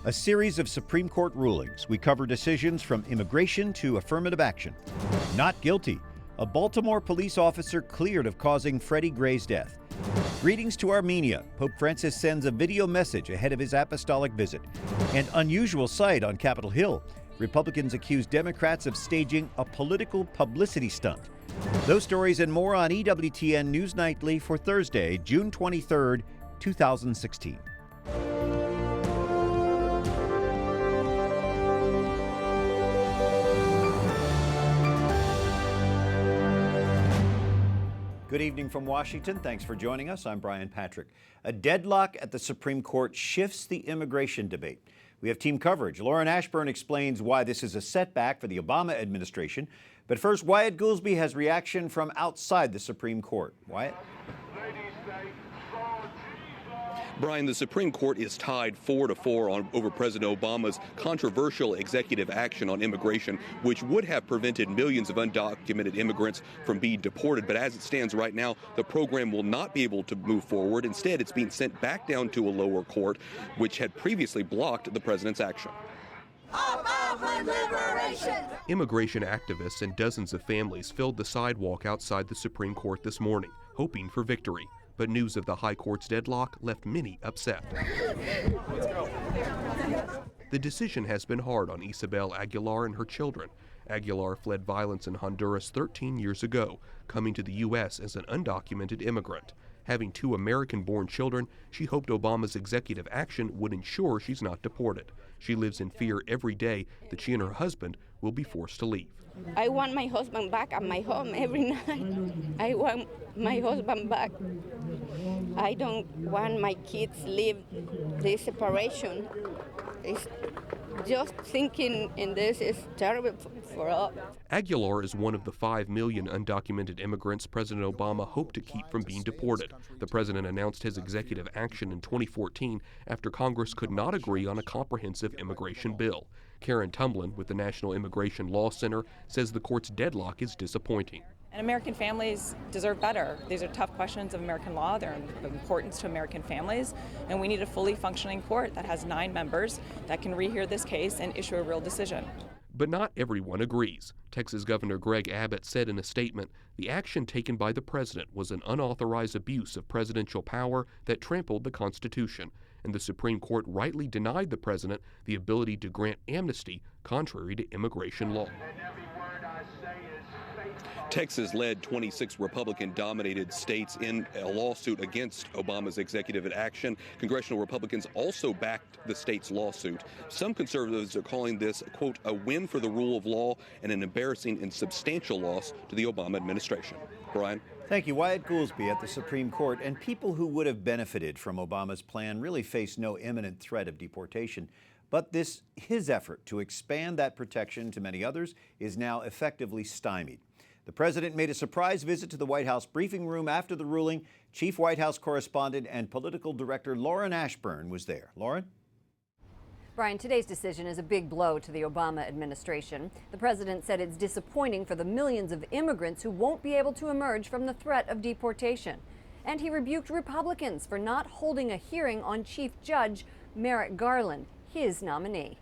A series of Supreme Court rulings. We cover decisions from immigration to affirmative action. Not guilty. A Baltimore police officer cleared of causing Freddie Gray's death. Greetings to Armenia. Pope Francis sends a video message ahead of his apostolic visit. And unusual sight on Capitol Hill. Republicans accuse Democrats of staging a political publicity stunt. Those stories and more on EWTN News Nightly for Thursday, June 23rd, 2016. Good evening from Washington. Thanks for joining us. I'm Brian Patrick. A deadlock at the Supreme Court shifts the immigration debate. We have team coverage. Lauren Ashburn explains why this is a setback for the Obama administration. But first, Wyatt Goolsby has reaction from outside the Supreme Court. Wyatt? Brian, the Supreme Court is tied 4-4 over President Obama's controversial executive action on immigration, which would have prevented millions of undocumented immigrants from being deported. But as it stands right now, the program will not be able to move forward. Instead, it's being sent back down to a lower court, which had previously blocked the president's action. Immigration activists and dozens of families filled the sidewalk outside the Supreme Court this morning, hoping for victory. But news of the High Court's deadlock left many upset. The decision has been hard on Isabel Aguilar and her children. Aguilar fled violence in Honduras 13 years ago, coming to the U.S. as an undocumented immigrant. Having two American-born children, she hoped Obama's executive action would ensure she's not deported. She lives in fear every day that she and her husband will be forced to leave. I want my husband back at my home every night. I want my husband back. I don't want my kids live this separation. It's just thinking in this is terrible for us. Aguilar is one of the 5 million undocumented immigrants President Obama hoped to keep from being deported. The president announced his executive action in 2014 after Congress could not agree on a comprehensive immigration bill. Karen Tumblin with the National Immigration Law Center says the court's deadlock is disappointing. And American families deserve better. These are tough questions of American law. They're of importance to American families. And we need a fully functioning court that has 9 members that can rehear this case and issue a real decision. But not everyone agrees. Texas Governor Greg Abbott said in a statement, the action taken by the president was an unauthorized abuse of presidential power that trampled the Constitution. And the Supreme Court rightly denied the president the ability to grant amnesty contrary to immigration law. Texas led 26 Republican-dominated states in a lawsuit against Obama's executive action. Congressional Republicans also backed the state's lawsuit. Some conservatives are calling this, quote, a win for the rule of law and an embarrassing and substantial loss to the Obama administration. Brian? Thank you. Wyatt Goolsby at the Supreme Court. And people who would have benefited from Obama's plan really face no imminent threat of deportation. But his effort to expand that protection to many others is now effectively stymied. The president made a surprise visit to the White House briefing room after the ruling. Chief White House correspondent and political director Lauren Ashburn was there. Lauren? Brian, today's decision is a big blow to the Obama administration. The president said it's disappointing for the millions of immigrants who won't be able to emerge from the threat of deportation. And he rebuked Republicans for not holding a hearing on Chief Judge Merrick Garland, his nominee.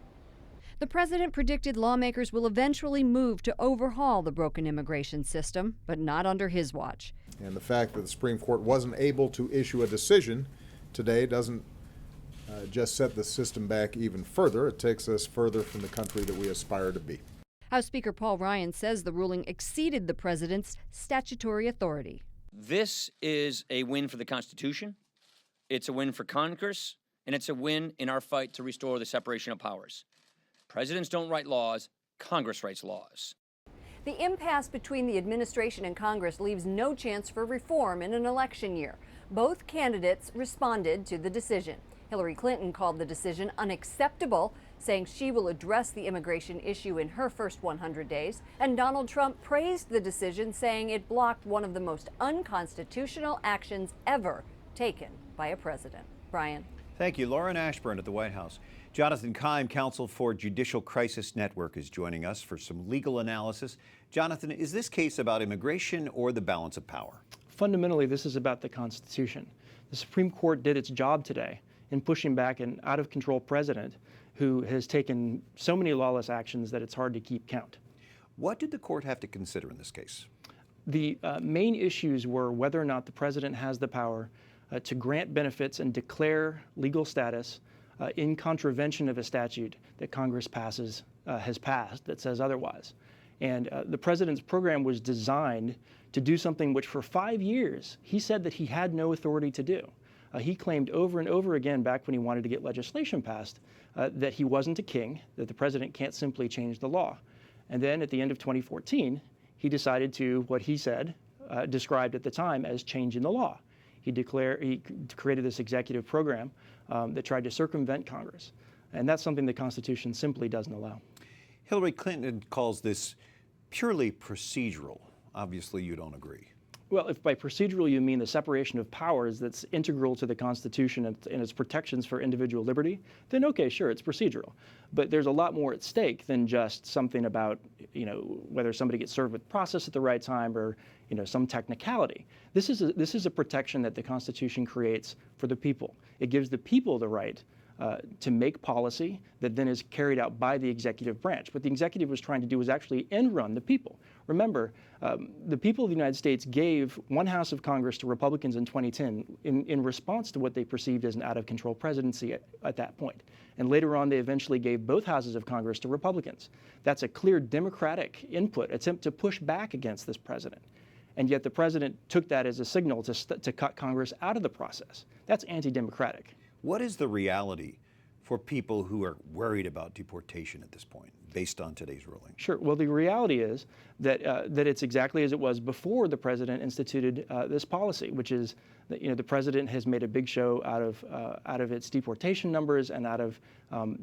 The president predicted lawmakers will eventually move to overhaul the broken immigration system, but not under his watch. And the fact that the Supreme Court wasn't able to issue a decision today doesn't just set the system back even further. It takes us further from the country that we aspire to be. House Speaker Paul Ryan says the ruling exceeded the president's statutory authority. This is a win for the Constitution, it's a win for Congress, and it's a win in our fight to restore the separation of powers. Presidents don't write laws, Congress writes laws. The impasse between the administration and Congress leaves no chance for reform in an election year. Both candidates responded to the decision. Hillary Clinton called the decision unacceptable, saying she will address the immigration issue in her first 100 days. And Donald Trump praised the decision, saying it blocked one of the most unconstitutional actions ever taken by a president. Brian. Thank you. Lauren Ashburn at the White House. Jonathan Keim, counsel for Judicial Crisis Network, is joining us for some legal analysis. Jonathan, is this case about immigration or the balance of power? Fundamentally, this is about the Constitution. The Supreme Court did its job today. in pushing back an out-of-control president who has taken so many lawless actions that it's hard to keep count. What did the court have to consider in this case? The main issues were whether or not the president has the power to grant benefits and declare legal status in contravention of a statute that Congress has passed that says otherwise. And the president's program was designed to do something which for 5 years he said that he had no authority to do. He claimed over and over again back when he wanted to get legislation passed that he wasn't a king, that the president can't simply change the law. And then at the end of 2014, he decided to, what he said, described at the time as changing the law. He created this executive program that tried to circumvent Congress. And that's something the Constitution simply doesn't allow. Hillary Clinton calls this purely procedural. Obviously, you don't agree. Well, if by procedural you mean the separation of powers that's integral to the Constitution and its protections for individual liberty, then okay, sure, it's procedural. But there's a lot more at stake than just something about, whether somebody gets served with process at the right time or, some technicality. This is a protection that the Constitution creates for the people. It gives the people the right to make policy that then is carried out by the executive branch. What the executive was trying to do was actually end run the people. Remember, the people of the United States gave one house of Congress to Republicans in 2010 in response to what they perceived as an out-of-control presidency at that point. And later on, they eventually gave both houses of Congress to Republicans. That's a clear Democratic attempt to push back against this president. And yet the president took that as a signal to cut Congress out of the process. That's anti-democratic. What is the reality for people who are worried about deportation at this point, based on today's ruling? Sure. Well, the reality is that it's exactly as it was before the president instituted this policy, which is that the president has made a big show out of its deportation numbers and out of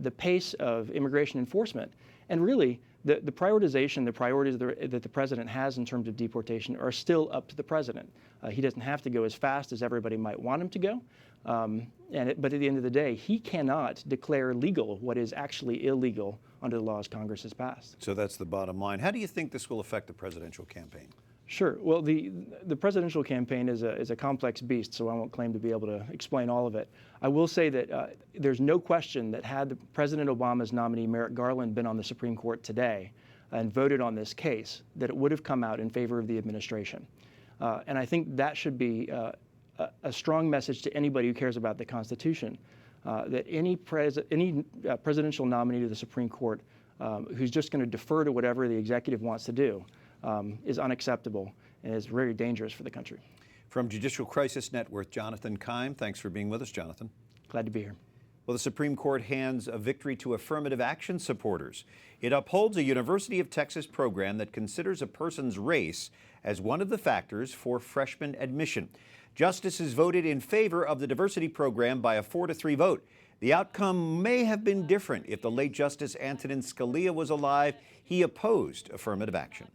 the pace of immigration enforcement. And really, the prioritization, the priorities that the president has in terms of deportation are still up to the president. He doesn't have to go as fast as everybody might want him to go. But at the end of the day, he cannot declare legal what is actually illegal under the laws Congress has passed. So that's the bottom line. How do you think this will affect the presidential campaign? Sure. Well, the presidential campaign is a complex beast, so I won't claim to be able to explain all of it. I will say that there's no question that had President Obama's nominee, Merrick Garland, been on the Supreme Court today and voted on this case, that it would have come out in favor of the administration. And I think that should be a strong message to anybody who cares about the Constitution, that any presidential nominee to the Supreme Court who's just going to defer to whatever the executive wants to do is unacceptable and is very dangerous for the country. From Judicial Crisis Network, Jonathan Keim. Thanks for being with us, Jonathan. Glad to be here. Well, the Supreme Court hands a victory to affirmative action supporters. It upholds a University of Texas program that considers a person's race as one of the factors for freshman admission. Justices voted in favor of the diversity program by a 4-3 vote. The outcome may have been different if the late Justice Antonin Scalia was alive. He opposed affirmative action.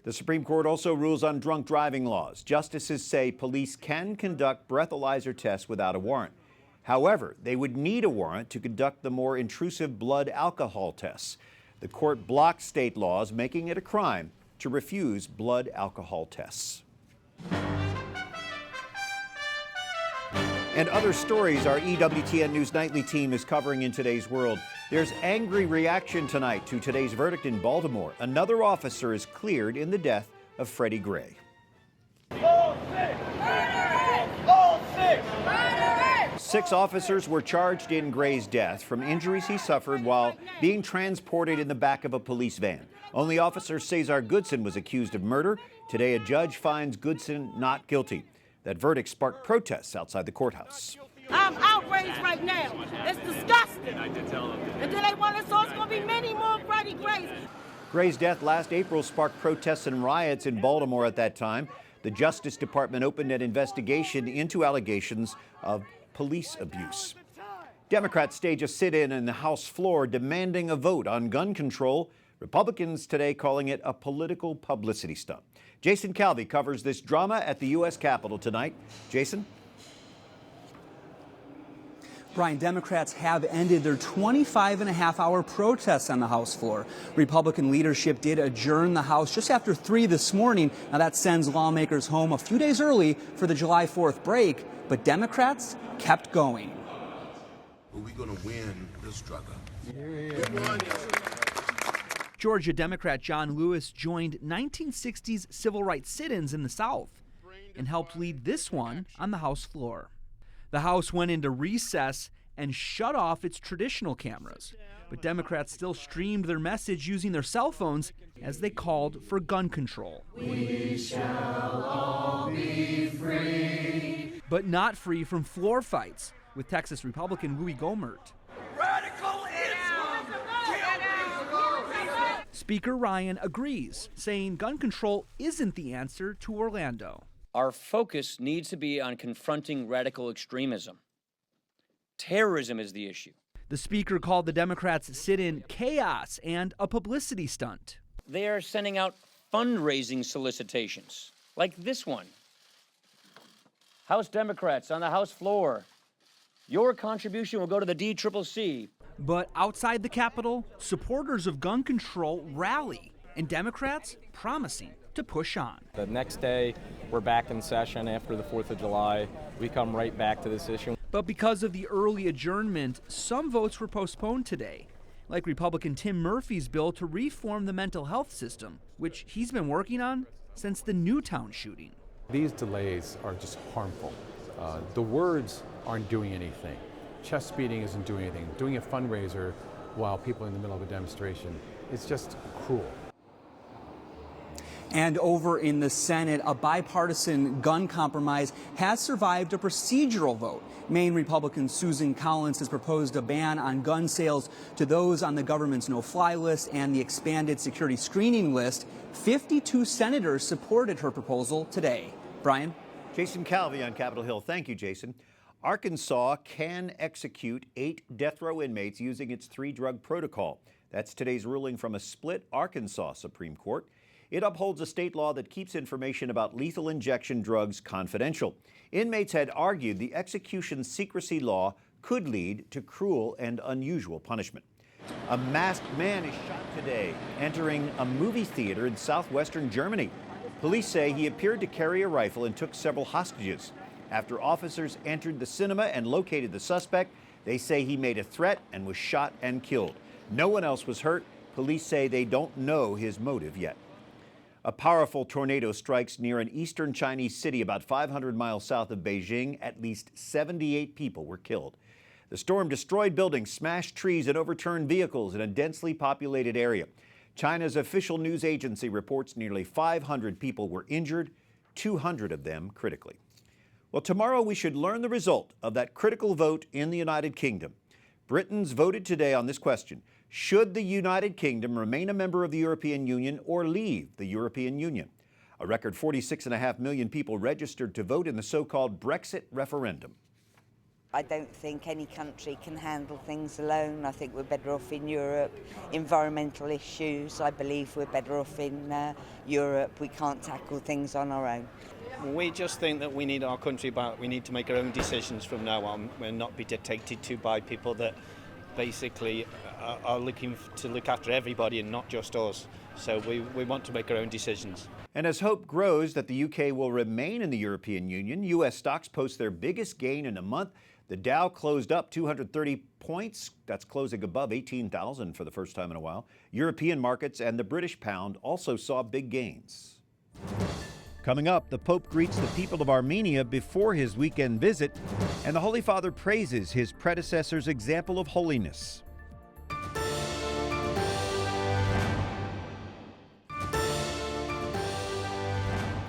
The Supreme Court also rules on drunk driving laws. Justices say police can conduct breathalyzer tests without a warrant. However, they would need a warrant to conduct the more intrusive blood alcohol tests. The court blocked state laws making it a crime to refuse blood alcohol tests. And other stories our EWTN News Nightly team is covering in today's world. There's angry reaction tonight to today's verdict in Baltimore. Another officer is cleared in the death of Freddie Gray. All six! Murderers! All six! Murderers! 6 officers were charged in Gray's death from injuries he suffered while being transported in the back of a police van. Only Officer Cesar Goodson was accused of murder. Today, a judge finds Goodson not guilty. That verdict sparked protests outside the courthouse. I'm outraged right now. It's disgusting. I did tell them. And then they want us, so it's going to be many more Freddie Grays. Gray's death last April sparked protests and riots in Baltimore at that time. The Justice Department opened an investigation into allegations of police abuse. Democrats stage a sit-in on the House floor demanding a vote on gun control. Republicans today calling it a political publicity stunt. Jason Calvi covers this drama at the U.S. Capitol tonight. Jason? Brian, Democrats have ended their 25-and-a-half-hour protests on the House floor. Republican leadership did adjourn the House just after 3 this morning. Now that sends lawmakers home a few days early for the July 4th break, but Democrats kept going. but we're going to win this struggle. Georgia Democrat John Lewis joined 1960s civil rights sit-ins in the South and helped lead this one on the House floor. The House went into recess and shut off its traditional cameras, but Democrats still streamed their message using their cell phones as they called for gun control. We shall all be free. But not free from floor fights, with Texas Republican Louis Gohmert. Radical Islam! Speaker Ryan agrees, saying gun control isn't the answer to Orlando. Our focus needs to be on confronting radical extremism. Terrorism is the issue. The speaker called the Democrats' sit-in chaos and a publicity stunt. They are sending out fundraising solicitations, like this one. House Democrats on the House floor. Your contribution will go to the DCCC. But outside the Capitol, supporters of gun control rally, and Democrats promising to push on. The next day, we're back in session after the 4th of July. We come right back to this issue. But because of the early adjournment, some votes were postponed today, like Republican Tim Murphy's bill to reform the mental health system, which he's been working on since the Newtown shooting. These delays are just harmful. The words aren't doing anything. Chest speeding isn't doing anything. Doing a fundraiser while people are in the middle of a demonstration, it's just cruel. And over in the Senate, a bipartisan gun compromise has survived a procedural vote. Maine Republican Susan Collins has proposed a ban on gun sales to those on the government's no-fly list and the expanded security screening list. 52 senators supported her proposal today. Brian? Jason Calvi on Capitol Hill. Thank you, Jason. Arkansas can execute 8 death row inmates using its 3-drug protocol. That's today's ruling from a split Arkansas Supreme Court. It upholds a state law that keeps information about lethal injection drugs confidential. Inmates had argued the execution secrecy law could lead to cruel and unusual punishment. A masked man is shot today entering a movie theater in southwestern Germany. Police say he appeared to carry a rifle and took several hostages. After officers entered the cinema and located the suspect, they say he made a threat and was shot and killed. No one else was hurt. Police say they don't know his motive yet. A powerful tornado strikes near an eastern Chinese city about 500 miles south of Beijing. At least 78 people were killed. The storm destroyed buildings, smashed trees, and overturned vehicles in a densely populated area. China's official news agency reports nearly 500 people were injured, 200 of them critically. Well, tomorrow we should learn the result of that critical vote in the United Kingdom. Britons voted today on this question. Should the United Kingdom remain a member of the European Union or leave the European Union? A record 46.5 million people registered to vote in the so-called Brexit referendum. I don't think any country can handle things alone. I think we're better off in Europe. Environmental issues, I believe we're better off in Europe. We can't tackle things on our own. We just think that we need our country back. We need to make our own decisions from now on and not be dictated to by people that basically are looking to look after everybody and not just us. So we want to make our own decisions. And as hope grows that the UK will remain in the European Union, U.S. stocks post their biggest gain in a month. The Dow closed up 230 points. That's closing above 18,000 for the first time in a while. European markets and the British pound also saw big gains. Coming up, the Pope greets the people of Armenia before his weekend visit, and the Holy Father praises his predecessor's example of holiness.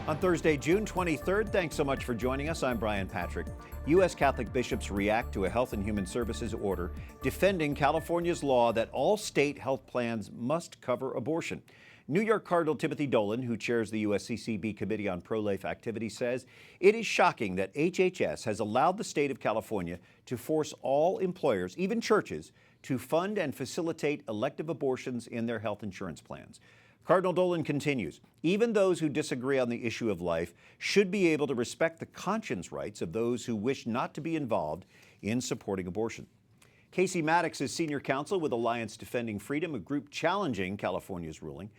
On Thursday, June 23rd, thanks so much for joining us. I'm Brian Patrick. U.S. Catholic bishops react to a Health and Human Services order defending California's law that all state health plans must cover abortion. New York Cardinal Timothy Dolan, who chairs the USCCB Committee on Pro-Life Activity, says it is shocking that HHS has allowed the state of California to force all employers, even churches, to fund and facilitate elective abortions in their health insurance plans. Cardinal Dolan continues, even those who disagree on the issue of life should be able to respect the conscience rights of those who wish not to be involved in supporting abortion. Casey Maddox is senior counsel with Alliance Defending Freedom, a group challenging California's ruling.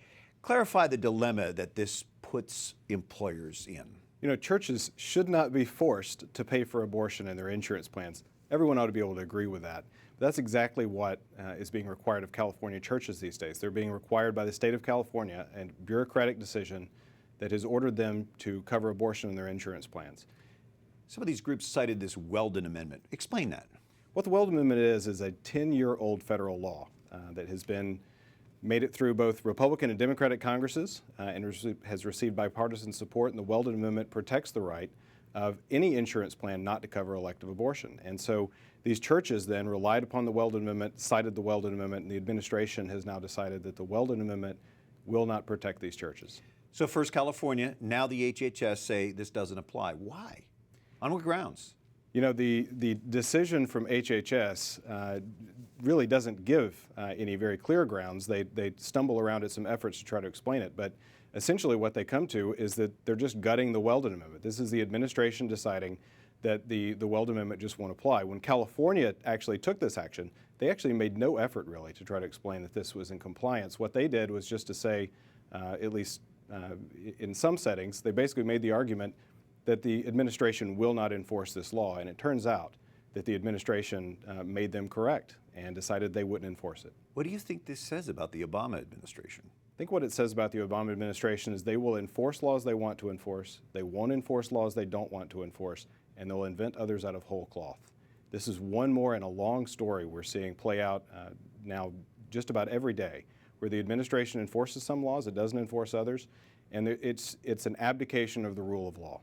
Clarify the dilemma that this puts employers in. You know, churches should not be forced to pay for abortion in their insurance plans. Everyone ought to be able to agree with that. But that's exactly what is being required of California churches these days. They're being required by the state of California, a bureaucratic decision that has ordered them to cover abortion in their insurance plans. Some of these groups cited this Weldon Amendment. Explain that. What the Weldon Amendment is a 10-year-old federal law that has made it through both Republican and Democratic Congresses and has received bipartisan support. And the Weldon Amendment protects the right of any insurance plan not to cover elective abortion. And so these churches then relied upon the Weldon Amendment, cited the Weldon Amendment, and the administration has now decided that the Weldon Amendment will not protect these churches. So first California, now the HHS say this doesn't apply. Why? On what grounds? You know, the decision from HHS really doesn't give any very clear grounds. They stumble around at some efforts to try to explain it, but essentially what they come to is that they're just gutting the Weldon Amendment. This is the administration deciding that the Weldon Amendment just won't apply. When California actually took this action, they actually made no effort really to try to explain that this was in compliance. What they did was just to say, at least in some settings, they basically made the argument that the administration will not enforce this law, and it turns out that the administration made them correct and decided they wouldn't enforce it. What do you think this says about the Obama administration? I think what it says about the Obama administration is they will enforce laws they want to enforce, they won't enforce laws they don't want to enforce, and they'll invent others out of whole cloth. This is one more in a long story we're seeing play out now just about every day, where the administration enforces some laws, it doesn't enforce others, and it's an abdication of the rule of law.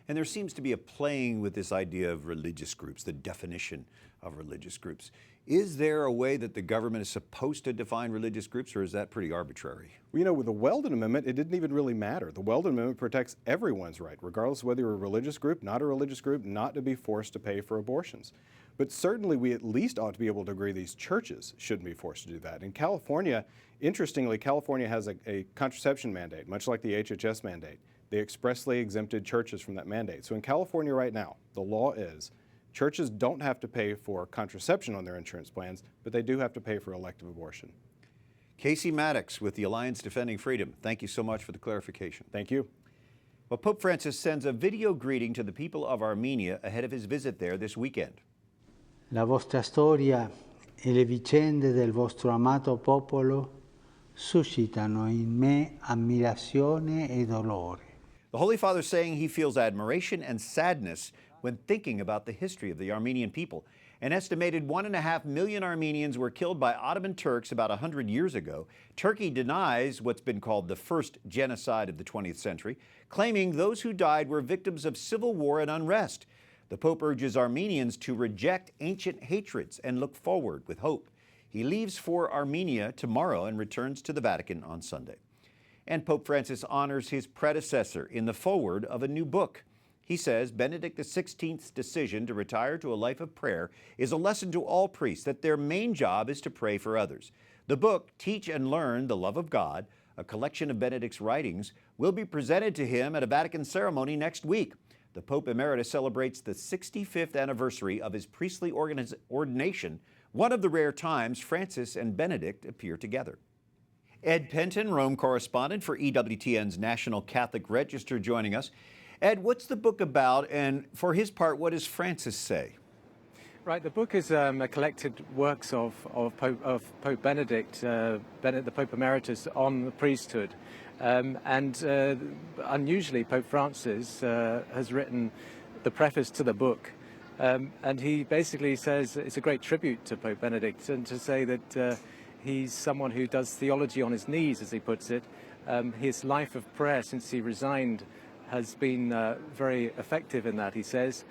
And there seems to be a playing with this idea of religious groups, the definition of religious groups. Is there a way that the government is supposed to define religious groups, or is that pretty arbitrary? Well, you know, with the Weldon Amendment, it didn't even really matter. The Weldon Amendment protects everyone's right, regardless of whether you're a religious group, not a religious group, not to be forced to pay for abortions. But certainly we at least ought to be able to agree these churches shouldn't be forced to do that. In California, interestingly, California has a contraception mandate, much like the HHS mandate. They expressly exempted churches from that mandate. So in California right now, the law is churches don't have to pay for contraception on their insurance plans, but they do have to pay for elective abortion. Casey Maddox with the Alliance Defending Freedom, thank you so much for the clarification. Thank you. Well, Pope Francis sends a video greeting to the people of Armenia ahead of his visit there this weekend. La vostra storia e le vicende del vostro amato popolo suscitano in me ammirazione e dolore. The Holy Father saying he feels admiration and sadness when thinking about the history of the Armenian people. An estimated 1.5 million Armenians were killed by Ottoman Turks about 100 years ago. Turkey denies what's been called the first genocide of the 20th century, claiming those who died were victims of civil war and unrest. The Pope urges Armenians to reject ancient hatreds and look forward with hope. He leaves for Armenia tomorrow and returns to the Vatican on Sunday. And Pope Francis honors his predecessor in the foreword of a new book. He says Benedict XVI's decision to retire to a life of prayer is a lesson to all priests that their main job is to pray for others. The book, Teach and Learn the Love of God, a collection of Benedict's writings, will be presented to him at a Vatican ceremony next week. The Pope Emeritus celebrates the 65th anniversary of his priestly ordination, one of the rare times Francis and Benedict appear together. Ed Pentin, Rome correspondent for EWTN's National Catholic Register, joining us. Ed, what's the book about, and for his part, what does Francis say? Right, the book is a collected works of Pope Benedict, the Pope Emeritus, on the priesthood. Unusually, Pope Francis has written the preface to the book. And he basically says it's a great tribute to Pope Benedict, and to say that he's someone who does theology on his knees, as he puts it. His life of prayer since he resigned has been very effective in that, he says,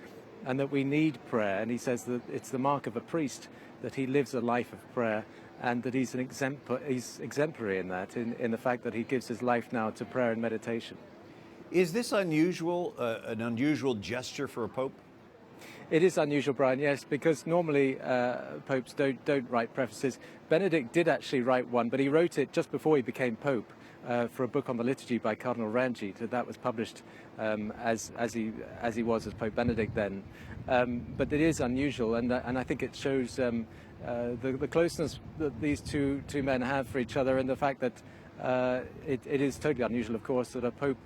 and that we need prayer. And he says that it's the mark of a priest that he lives a life of prayer, and that he's exemplary in that, in the fact that he gives his life now to prayer and meditation. Is this unusual, an unusual gesture for a pope? It is unusual, Brian, yes, because normally popes don't write prefaces. Benedict did actually write one, but he wrote it just before he became pope for a book on the liturgy by Cardinal Rangi. That was published as he was as Pope Benedict then. But it is unusual, and I think it shows the closeness that these two men have for each other, and the fact that it is totally unusual, of course, that a pope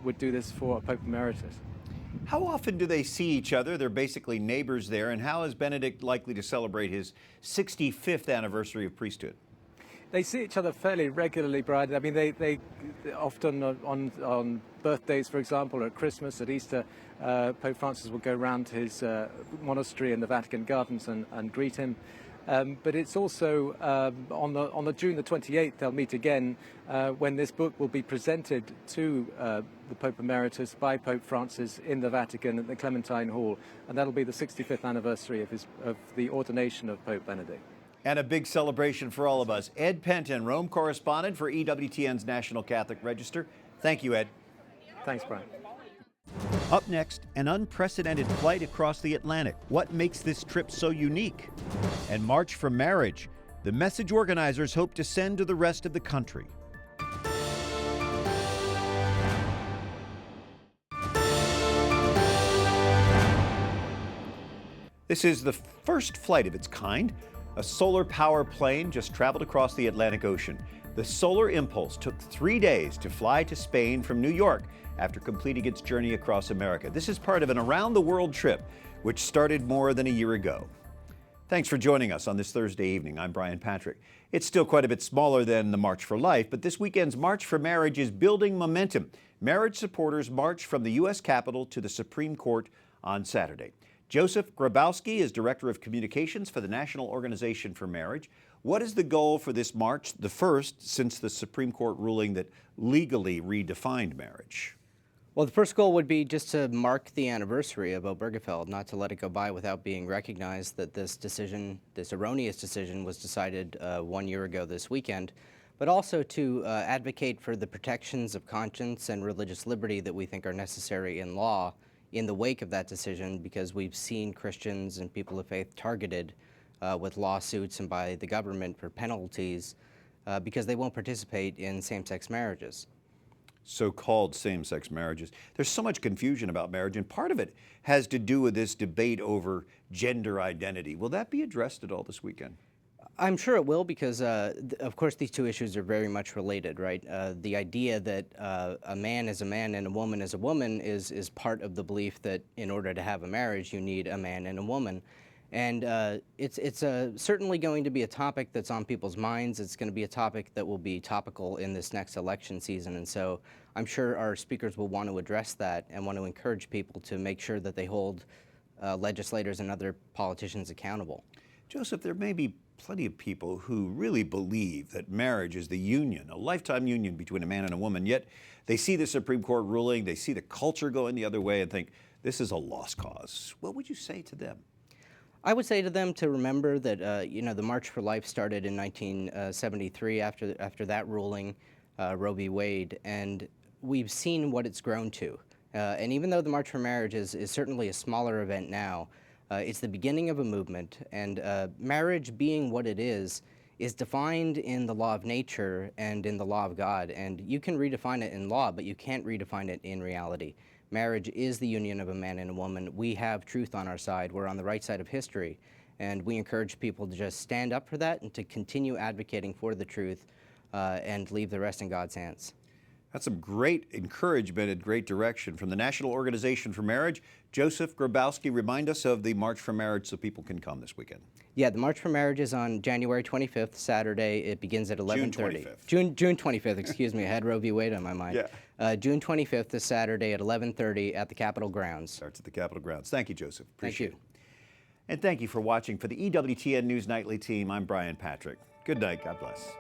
would do this for a Pope Emeritus. How often do they see each other? They're basically neighbors there. And how is Benedict likely to celebrate his 65th anniversary of priesthood? They see each other fairly regularly, Brian. I mean, they often on birthdays, for example, or at Christmas, at Easter, Pope Francis will go round to his monastery in the Vatican Gardens and greet him. But it's also on the June the 28th they'll meet again when this book will be presented to the Pope Emeritus by Pope Francis in the Vatican at the Clementine Hall, and that'll be the 65th anniversary of the ordination of Pope Benedict. And a big celebration for all of us. Ed Pentin, Rome correspondent for EWTN's National Catholic Register. Thank you, Ed. Thanks, Brian. Up next, an unprecedented flight across the Atlantic. What makes this trip so unique? And March for Marriage, the message organizers hope to send to the rest of the country. This is the first flight of its kind. A solar power plane just traveled across the Atlantic Ocean. The Solar Impulse took 3 days to fly to Spain from New York after completing its journey across America. This is part of an around-the-world trip, which started more than a year ago. Thanks for joining us on this Thursday evening. I'm Brian Patrick. It's still quite a bit smaller than the March for Life, but this weekend's March for Marriage is building momentum. Marriage supporters march from the U.S. Capitol to the Supreme Court on Saturday. Joseph Grabowski is Director of Communications for the National Organization for Marriage. What is the goal for this march, the first since the Supreme Court ruling that legally redefined marriage? Well, the first goal would be just to mark the anniversary of Obergefell, not to let it go by without being recognized that this decision, this erroneous decision, was decided 1 year ago this weekend, but also to advocate for the protections of conscience and religious liberty that we think are necessary in law in the wake of that decision, because we've seen Christians and people of faith targeted with lawsuits and by the government for penalties because they won't participate in same-sex marriages. So-called same-sex marriages. There's so much confusion about marriage, and part of it has to do with this debate over gender identity. Will that be addressed at all this weekend? I'm sure it will, because, of course, these two issues are very much related, right? The idea that a man is a man and a woman is a woman is part of the belief that in order to have a marriage, you need a man and a woman. And it's certainly going to be a topic that's on people's minds. It's going to be a topic that will be topical in this next election season. And so I'm sure our speakers will want to address that and want to encourage people to make sure that they hold legislators and other politicians accountable. Joseph, there may be plenty of people who really believe that marriage is the union, a lifetime union between a man and a woman, yet they see the Supreme Court ruling, they see the culture going the other way and think this is a lost cause. What would you say to them? I would say to them to remember that the March for Life started in 1973 after that ruling, Roe v. Wade, and we've seen what it's grown to. And even though the March for Marriage is certainly a smaller event now, it's the beginning of a movement, and marriage being what it is defined in the law of nature and in the law of God. And you can redefine it in law, but you can't redefine it in reality. Marriage is the union of a man and a woman. We have truth on our side. We're on the right side of history. And we encourage people to just stand up for that and to continue advocating for the truth and leave the rest in God's hands. That's some great encouragement and great direction from the National Organization for Marriage. Joseph Grabowski, remind us of the March for Marriage so people can come this weekend. Yeah, the March for Marriage is on January 25th, Saturday. It begins at 11:30. June 25th, excuse me. I had Roe v. Wade on my mind. Yeah. June 25th is Saturday at 11:30 at the Capitol grounds. Starts at the Capitol grounds. Thank you, Joseph. Appreciate Thank you. And thank you for watching. For the EWTN News Nightly team, I'm Brian Patrick. Good night. God bless.